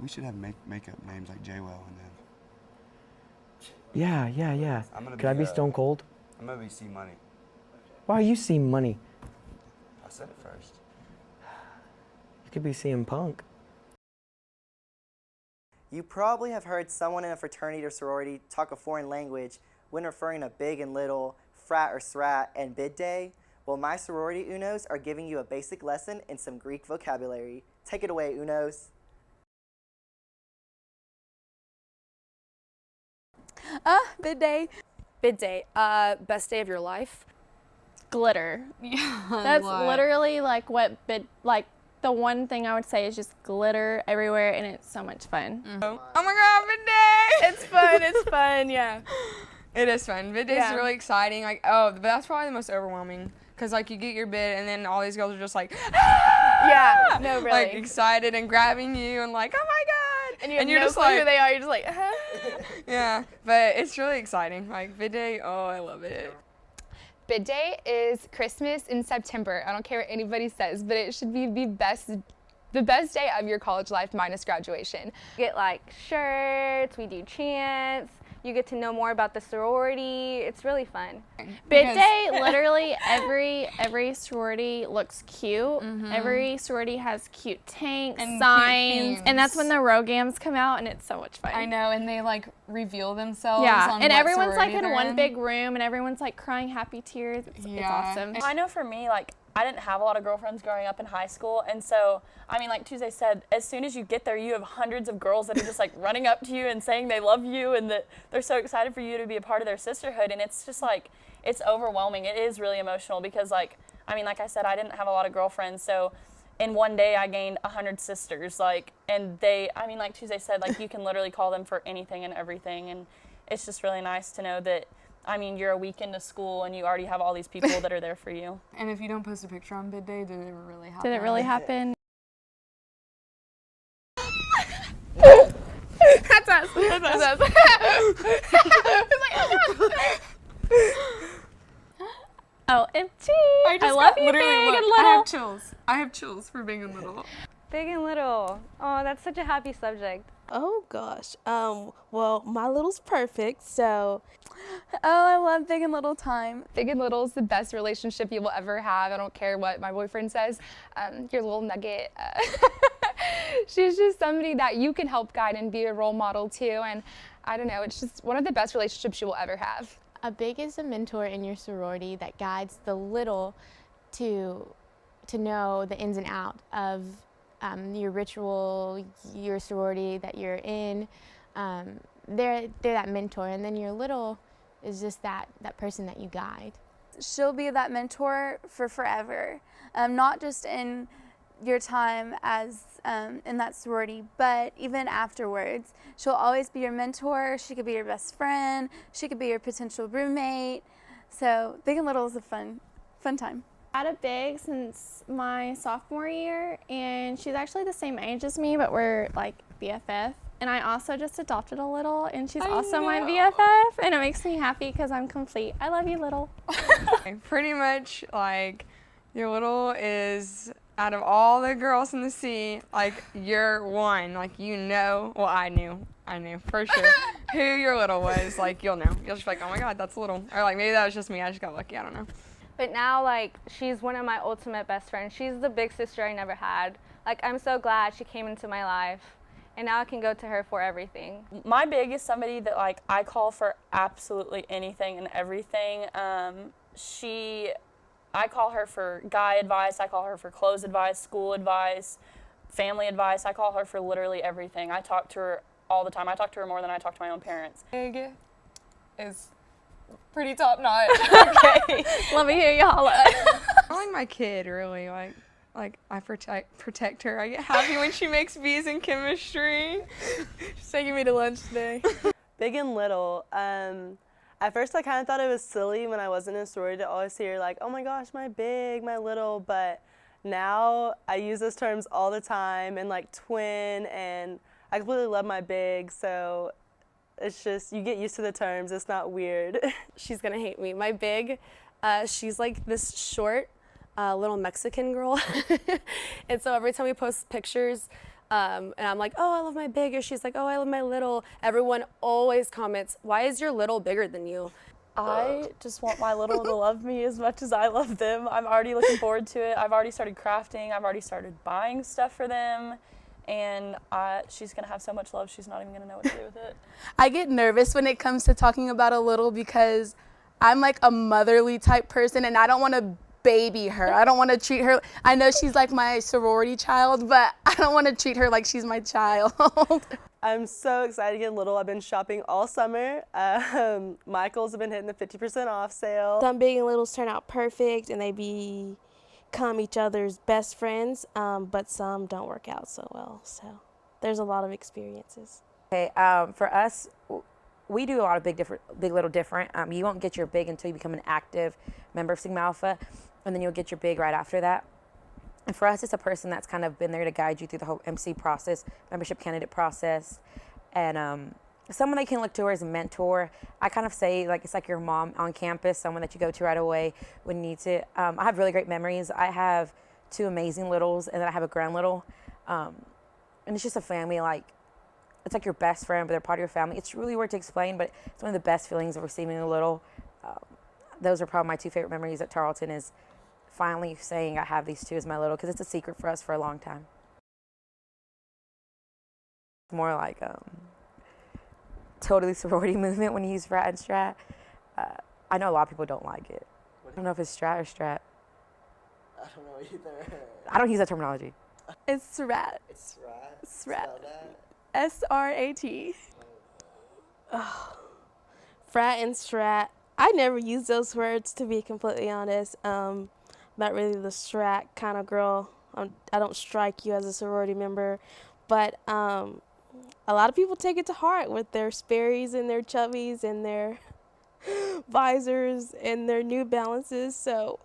We should have makeup names like J-Well and then. Yeah. Could I be Stone Cold? I'm gonna be C Money. Why you see money? I said it first. You could be CM Punk. You probably have heard someone in a fraternity or sorority talk a foreign language when referring to big and little, frat or srat, and bid day. Well, my sorority Unos are giving you a basic lesson in some Greek vocabulary. Take it away, Unos. Bid day. Bid day. Best day of your life. Glitter. Yeah. That's literally like the one thing I would say is just glitter everywhere, and it's so much fun. Mm-hmm. Oh my god, bid day! It's fun, yeah. It is fun. Bid day is really exciting. Like, but that's probably the most overwhelming. Cause like you get your bid and then all these girls are just like, ah! Yeah, no, really. Like excited and grabbing you and like, oh my god! And you're just like, who they are. You're just like, Yeah, but it's really exciting. Like bid day, oh, I love it. Bid day is Christmas in September. I don't care what anybody says, but it should be the best day of your college life minus graduation. We get like shirts, we do chants, you get to know more about the sorority. It's really fun. Bid day, literally every sorority looks cute. Mm-hmm. Every sorority has cute tanks, and signs, and that's when the Rogams come out, and it's so much fun. I know, and they like reveal themselves. Yeah, on and what everyone's like sorority in they're one big room, and everyone's like crying happy tears. It's awesome. I know for me, like, I didn't have a lot of girlfriends growing up in high school, and so, I mean, like Tuesday said, as soon as you get there, you have hundreds of girls that are just like running up to you and saying they love you and that they're so excited for you to be a part of their sisterhood, and it's just like, it's overwhelming. It is really emotional because, like, I mean, like I said, I didn't have a lot of girlfriends, so in one day I gained 100 sisters, like, and they, I mean, like Tuesday said, like, you can literally call them for anything and everything, and it's just really nice to know that, I mean, you're a week into school and you already have all these people that are there for you. And if you don't post a picture on bid day, did it really happen? Did it really happen? That's us. That's us. OMG. I love you, big and little. I have chills for big and little. Big and little. Oh, that's such a happy subject. Oh gosh. Well, my little's perfect, so. Oh, I love big and little time. Big and little is the best relationship you will ever have. I don't care what my boyfriend says. Your little nugget. She's just somebody that you can help guide and be a role model to. And I don't know, it's just one of the best relationships you will ever have. A big is a mentor in your sorority that guides the little to know the ins and outs of your ritual, your sorority that you're in. They're that mentor, and then your little is just that person that you guide. She'll be that mentor for forever, not just in your time as in that sorority, but even afterwards. She'll always be your mentor. She could be your best friend. She could be your potential roommate. So big and little is a fun time. I've had a big since my sophomore year, and she's actually the same age as me, but we're like BFF. And I also just adopted a little, and she's also my BFF, and it makes me happy because I'm complete. I love you, little. Pretty much, like, your little is, out of all the girls in the sea, like, you're one. Like, you know, well, I knew for sure who your little was. Like, you'll know. You'll just be like, oh my God, that's little. Or like, maybe that was just me. I just got lucky. I don't know. But now, like, she's one of my ultimate best friends. She's the big sister I never had. Like, I'm so glad she came into my life, and now I can go to her for everything. My big is somebody that, like, I call for absolutely anything and everything. I call her for guy advice, I call her for clothes advice, school advice, family advice. I call her for literally everything. I talk to her all the time. I talk to her more than I talk to my own parents. Big is pretty top notch. Okay. Let me hear you holla. I like my kid, really. Like I protect her. I get happy when she makes B's in chemistry. She's taking me to lunch today. Big and little. At first I kind of thought it was silly when I wasn't in a sorority to always hear like, oh my gosh, my big, my little, but now I use those terms all the time, and like twin, and I completely love my big, so it's just, you get used to the terms, it's not weird. She's gonna hate me. My big, she's like this short little Mexican girl. And so every time we post pictures, And I'm like, oh, I love my big, or she's like, oh, I love my little. Everyone always comments, why is your little bigger than you? I just want my little to love me as much as I love them. I'm already looking forward to it. I've already started crafting. I've already started buying stuff for them. And she's going to have so much love, she's not even going to know what to do with it. I get nervous when it comes to talking about a little because I'm like a motherly type person and I don't want to baby her. I don't want to treat her, I know she's like my sorority child, but I don't want to treat her like she's my child. I'm so excited to get little. I've been shopping all summer. Michael's have been hitting the 50% off sale. Some big and littles turn out perfect and they become each other's best friends, but some don't work out so well. So there's a lot of experiences. Okay, for us, we do a lot of big little different. You won't get your big until you become an active member of Sigma Alpha, and then you'll get your big right after that. And for us, it's a person that's kind of been there to guide you through the whole MC process, membership candidate process, and someone they can look to as a mentor. I kind of say like it's like your mom on campus, someone that you go to right away when you need to. I have really great memories. I have 2 amazing littles, and then I have a grand little, and it's just a family. Like it's like your best friend, but they're part of your family. It's really weird to explain, but it's one of the best feelings of receiving a little. Those are probably my 2 favorite memories at Tarleton is finally saying I have these 2 as my little, because it's a secret for us for a long time. More like totally sorority movement when you use frat and strat. I know a lot of people don't like it. I don't know if it's strat or strat. I don't know either. I don't use that terminology. It's SRAT. It's SRAT? SRAT. Spell that. S-R-A-T. Frat and strat. I never use those words, to be completely honest. Not really the strat kind of girl. I don't strike you as a sorority member, but a lot of people take it to heart with their Sperry's and their Chubbies and their visors and their New Balances. So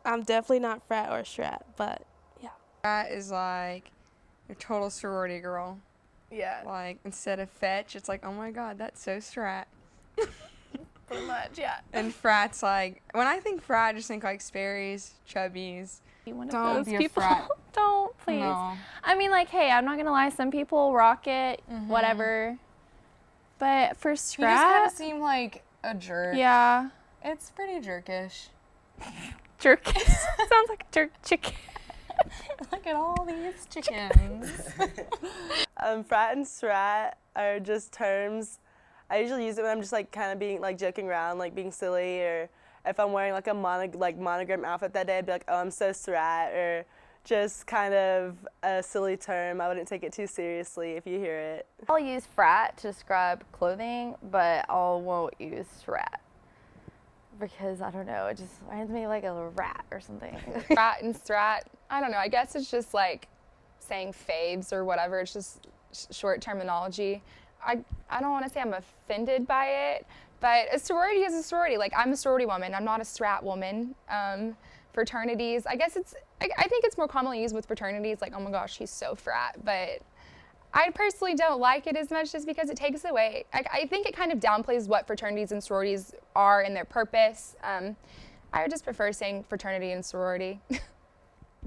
I'm definitely not frat or strat, but yeah. Frat is like your total sorority girl. Yeah. Like instead of fetch, it's like, oh my God, that's so strat. Pretty much, yeah. And frat's like, when I think frat, I just think like Sperry's, Chubbies. Don't be a frat. Don't, please. No. I mean, like, hey, I'm not gonna lie. Some people rock it, whatever. But for You just kind strat, of seem like a jerk. yeah, It's pretty jerkish. jerk. Sounds like a jerk chicken. Look at all these chickens. Frat and strat are just terms. I usually use it when I'm just like kind of being like joking around, like being silly, or if I'm wearing like a monogram outfit that day, I'd be like, oh, I'm so strat, or just kind of a silly term. I wouldn't take it too seriously if you hear it. I'll use frat to describe clothing, but I won't use strat because I don't know. It just reminds me like a rat or something. Frat and strat, I don't know. I guess it's just like saying faves or whatever. It's just short terminology. I don't want to say I'm offended by it, but a sorority is a sorority. Like, I'm a sorority woman. I'm not a strat woman. Fraternities, I guess I think it's more commonly used with fraternities, like, oh my gosh, she's so frat. But I personally don't like it as much just because it takes away. I think it kind of downplays what fraternities and sororities are and their purpose. I would just prefer saying fraternity and sorority.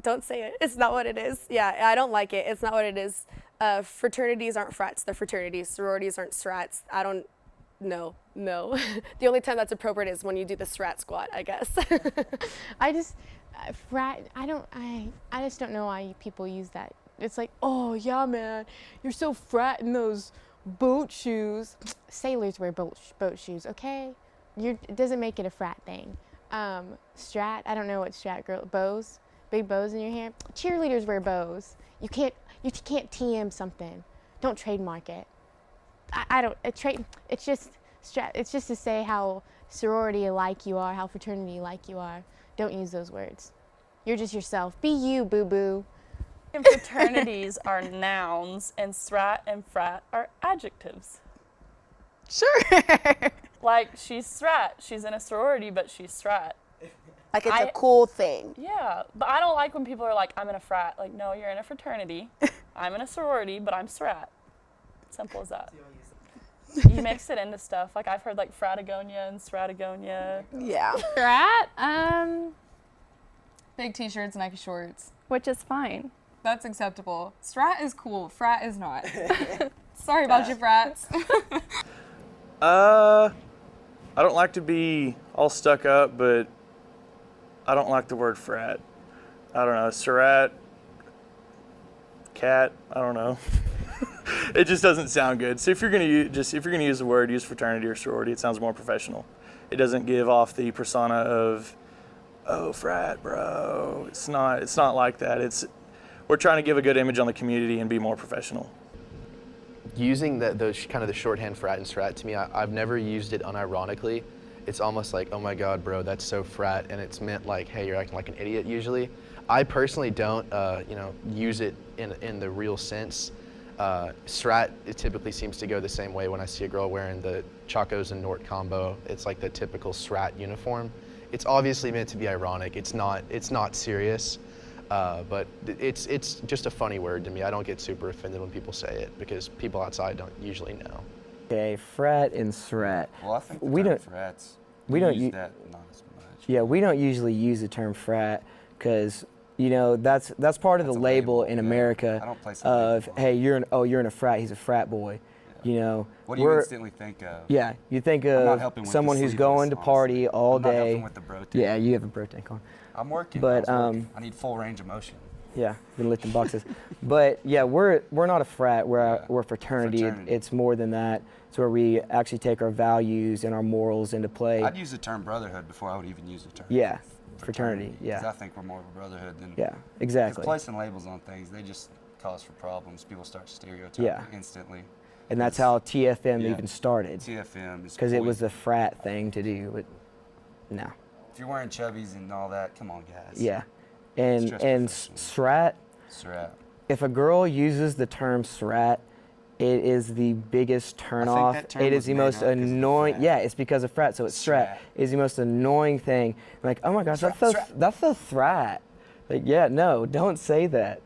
Don't say it. It's not what it is. Yeah, I don't like it. It's not what it is. Fraternities aren't frats. They're fraternities. Sororities aren't strats. I don't know. No. The only time that's appropriate is when you do the strat squat, I guess. I just, frat, I just don't know why people use that. It's like, oh yeah, man, you're so frat in those boat shoes. Sailors wear boat shoes, okay? It doesn't make it a frat thing. Strat, I don't know what strat girl, bows, big bows in your hair. Cheerleaders wear bows. You can't TM something. Don't trademark it. It's just to say how sorority-like you are, how fraternity-like you are. Don't use those words. You're just yourself. Be you, boo-boo. And fraternities are nouns, and strat and frat are adjectives. Sure. Like, she's strat. She's in a sorority, but she's strat. Like it's a cool thing. Yeah, but I don't like when people are like, I'm in a frat. Like, no, you're in a fraternity. I'm in a sorority, but I'm strat. Simple as that. You mix it into stuff. Like, I've heard like fratagonia and stratagonia. Yeah. Strat, Big t-shirts, Nike shorts. which is fine. That's acceptable. Strat is cool. Frat is not. Sorry about you, frats. I don't like to be all stuck up, but I don't like the word frat. I don't know, Surratt, cat, I don't know. It just doesn't sound good. So if you're gonna use the word, use fraternity or sorority. It sounds more professional. It doesn't give off the persona of, oh, frat, bro. It's not like that. We're trying to give a good image on the community and be more professional. Using those kind of the shorthand frat and strat, to me, I've never used it unironically. It's almost like, oh my God, bro, that's so frat, and it's meant like, hey, you're acting like an idiot usually. I personally don't, use it in the real sense. Strat, it typically seems to go the same way when I see a girl wearing the Chacos and Nort combo. It's like the typical strat uniform. It's obviously meant to be ironic. It's not serious, but it's just a funny word to me. I don't get super offended when people say it because people outside don't usually know. Okay, frat and srat. Well, I think the we term don't. frats, We don't use use that not as much. Yeah, we don't usually use the term frat because that's part of the label in America I don't place a of label on hey, you're in a frat. He's a frat boy. What do you instantly think of? Yeah, you think I'm not of helping with someone the who's sleeveless, going to party all I'm not day. helping with the bro tank. Yeah, you have a bro tank on. I'm working. But I need full range of motion. Yeah, been lifting boxes. But yeah, we're not a frat. We're a fraternity. It's more than that. It's where we actually take our values and our morals into play. I'd use the term brotherhood before I would even use the term. Yeah, fraternity. Yeah. Because I think we're more of a brotherhood than. Yeah, exactly. Because placing labels on things, they just cause for problems. People start stereotyping instantly. And that's how TFM even started. TFM is because it was the frat thing to do. But no. If you're wearing chubbies and all that, come on, guys. Yeah, and srat. Srat. If a girl uses the term srat, it is the biggest turnoff. It is the most annoying. Yeah, it's because of frat, so it's srat. It's the most annoying thing. Like, oh my gosh, that's a threat. Like, yeah, no, don't say that.